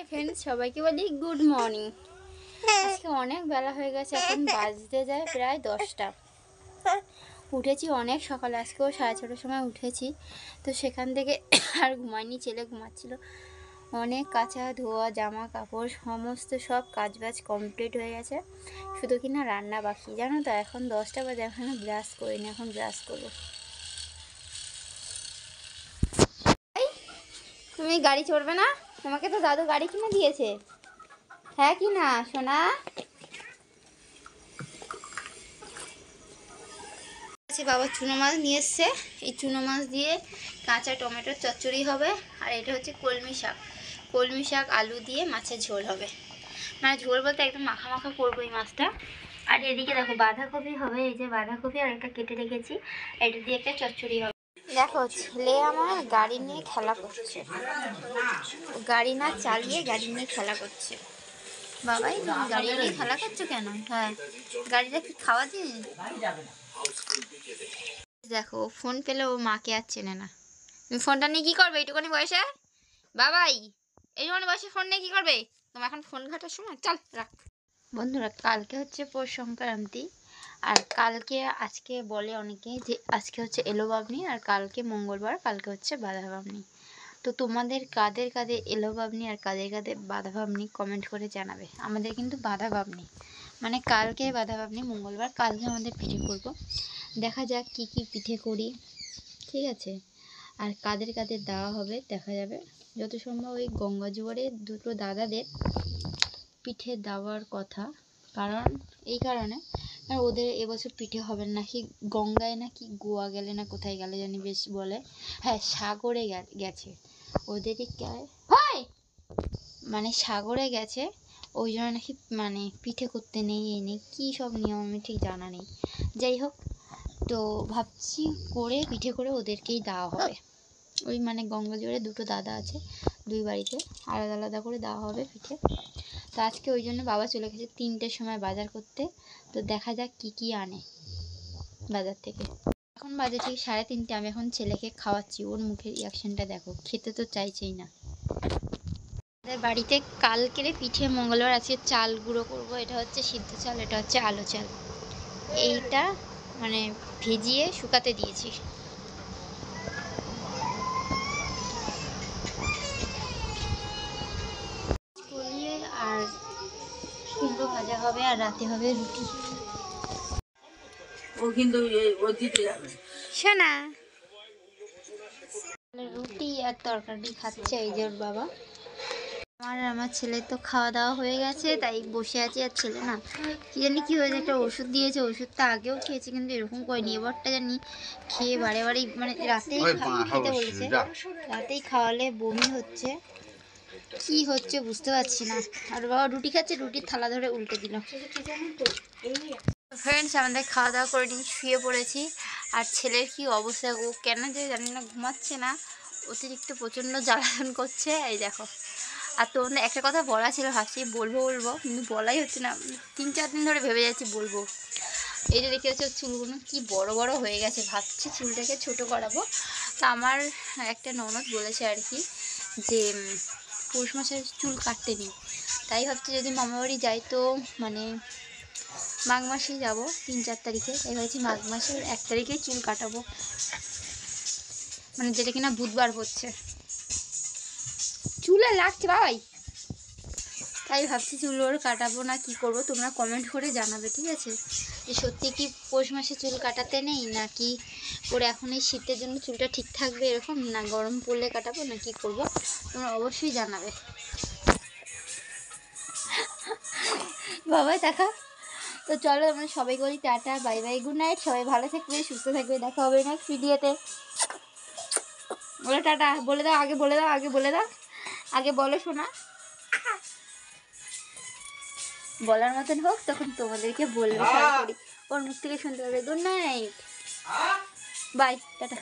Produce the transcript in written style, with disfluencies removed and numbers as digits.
Friends সবাইকে বলি good morning. আজকে অনেক বেলা হয়ে গেছে, এখন বাজতে যায় প্রায় 10টা। উঠেছি অনেক সকালে, আজকেও 6:30টার সময় উঠেছি। তো সেখান থেকে আর ঘুমাইনি, ছেলে ঘুমাচ্ছিল। অনেক কাঁচা ধোয়া জামা কাপড় সমস্ত সব কাজবাজ কমপ্লিট হয়ে গেছে, শুধু কিনা রান্না বাকি। জানো তো এখন 10টা বাজে, এখনো ব্রাশ করিনি, এখন ব্রাশ করবো। তুমি গাড়ি চড়বে না? তোমাকে তো দাদু গাড়ি কিনে দিয়েছে, হ্যাঁ কি না সোনা? বাবা চুনো মাছ নিয়ে এসছে, এই চুনো মাছ দিয়ে কাঁচা টমেটোর চচ্চড়ি হবে। আর এটা হচ্ছে কলমি শাক আলু দিয়ে মাছের ঝোল হবে। মানে ঝোল বলতে একদম মাখা মাখা করবো এই মাছটা। আর এদিকে দেখো বাঁধাকপি হবে, এই যে বাঁধাকপি আর একটা কেটে রেখেছি, এটা দিয়ে একটা চচ্চড়ি হবে। দেখো ছেলে আমার গাড়ি নিয়ে খেলা করছে, গাড়ি না চালিয়ে গাড়ি নিয়ে খেলা করছে। বাবাই তুমি গাড়ি নিয়ে খেলা করছো কেন? হ্যাঁ, গাড়িটা কি খাওয়া জিনিস? দেখো ফোন পেলে ও মাকে আর চেনে না। তুমি ফোনটা নিয়ে কি করবে এইটুখানি বয়সে? বাবাই এইটুখানি বয়সে ফোন নিয়ে কি করবে? তোমার এখন ফোন ঘাটার সময়? চল রাখ। বন্ধুরা কালকে হচ্ছে পৌষ সংক্রান্তি, আর আজকে বলে অনেকে যে আজকে হচ্ছে এলো বাবনি, আর কালকে মঙ্গলবার, কালকে হচ্ছে বাধা বাবনি। তো তোমাদের কাদের কাদের এলো বাবনি আর কাদের কাদের বাধা বাবনি কমেন্ট করে জানাবে। আমাদের কিন্তু বাধা বাবনি, মানে কালকে বাধা বাবনি, মঙ্গলবার। কালকে আমাদের পিঠে করবো, দেখা যাক কি কি পিঠে করি, ঠিক আছে। আর কাদের কাদের দেওয়া হবে দেখা যাবে। যত সম্ভব ওই গঙ্গা জোয়ারে দুটো দাদাদের পিঠে দেওয়ার কথা, কারণ এই কারণে ওদের এবছর পিঠে হবে নাকি, গঙ্গায় নাকি গোয়া গেলে না কোথায় গেলে জানি বেশ বলে, হ্যাঁ সাগরে গেছে ওদেরই, মানে সাগরে গেছে, ওই জন্য নাকি মানে পিঠে করতে নেই, এই নেই কী সব নিয়ম আমি ঠিক জানা নেই। যাই হোক, তো ভাবছি করে পিঠে করে ওদেরকেই দেওয়া হবে। ওই মানে গঙ্গা জোরে দুটো দাদা আছে, দুই বাড়িতে আলাদা আলাদা করে দেওয়া হবে পিঠে। তো আজকে ওই জন্য বাবা চলে গেছে 3টের সময় বাজার করতে। তো দেখা যাক কি কি আনে বাজার থেকে। এখন বাজে ঠিক 3:30। আমি এখন ছেলেকে খাওয়াচ্ছি, ওর মুখের রিয়াকশনটা দেখো, খেতে তো চাইছেই না। আমাদের বাড়িতে কালকের পিঠে মঙ্গলবার, আজকে চাল গুঁড়ো করবো। এটা হচ্ছে সিদ্ধ চাল, এটা হচ্ছে আলো চাল। এইটা মানে ভিজিয়ে শুকাতে দিয়েছি। আর কুমড়ো ভাজা হবে, আর রাতে হবে রুটি। ও কিন্তু শোনা রুটি আর তরকারি খাচ্ছে এই যে ওর বাবা। আমার ছেলে তো খাওয়া দাওয়া হয়ে গেছে, তাই বসে আছে। আর ছেলে না কি জানি কি হয়েছে, একটা ওষুধ দিয়েছে, ওষুধটা আগেও খেয়েছে কিন্তু এরকম করেনি, এবারটা জানি খেয়ে বারে বারেই মানে রাতেই খেতে বলেছে, রাতেই খাওয়ালে বমি হচ্ছে, কি হচ্ছে বুঝতে পারছি না। আর বাবা রুটি খাচ্ছে, রুটির থালা ধরে উল্টে দিল। ফ্রেন্ডস আমাদের খাওয়া দাওয়া করে নিয়ে শুয়ে পড়েছি। আর ছেলের কি অবস্থা, ও কেন যে জানি না ঘুমাচ্ছে না, অতিরিক্ত প্রচণ্ড জ্বালাতন করছে, এই দেখো। আর তোমাদের একটা কথা বলা ছিল, ভাবছি বলবো কিন্তু বলাই হচ্ছে না, 3-4 দিন ধরে ভেবে যাচ্ছি বলবো। এই যে দেখে যাচ্ছে চুলগুলো কি বড় বড় হয়ে গেছে, ভাবছি চুলটাকে ছোট করাবো। তা আমার একটা ননদ বলেছে আর কি যে পৌষ মাসের চুল কাটতে নেই, তাই ভাবছি যদি মামাবাড়ি যাই তো মানে মাঘ মাসেই যাবো 3-4 তারিখে, তাই ভাবছি মাঘ মাসের 1 তারিখেই চুল কাটাবো, মানে যেটা কিনা বুধবার হচ্ছে। চুলে লাগছে বাবাই, তাই ভাবছি চুল ওর কাটাবো না কি করব, তোমরা কমেন্ট করে জানাবে, ঠিক আছে, যে সত্যি কি পৌষ মাসে চুল কাটাতে নেই, নাকি ওর এখন এই শীতের জন্য চুলটা ঠিক থাকবে এরকম, না গরম পড়লে কাটাবো, না কি করব, তোমরা অবশ্যই জানাবে। বাবাই দেখা। তো চলো আমরা সবাই বলি tata bye bye, good night, সবাই ভালো থাকবে সুস্থ থাকবে, দেখা হবে নেক্সট ভিডিওতে। বলে টাটা, বলে দাও আগে, বলে দাও আগে, বলে দাও আগে, বলো শোনা। বলার মতন হোক তখন তোমাদেরকে বলবে, ওর মুখ থেকে শুনতে হবে। Good night, bye, tata.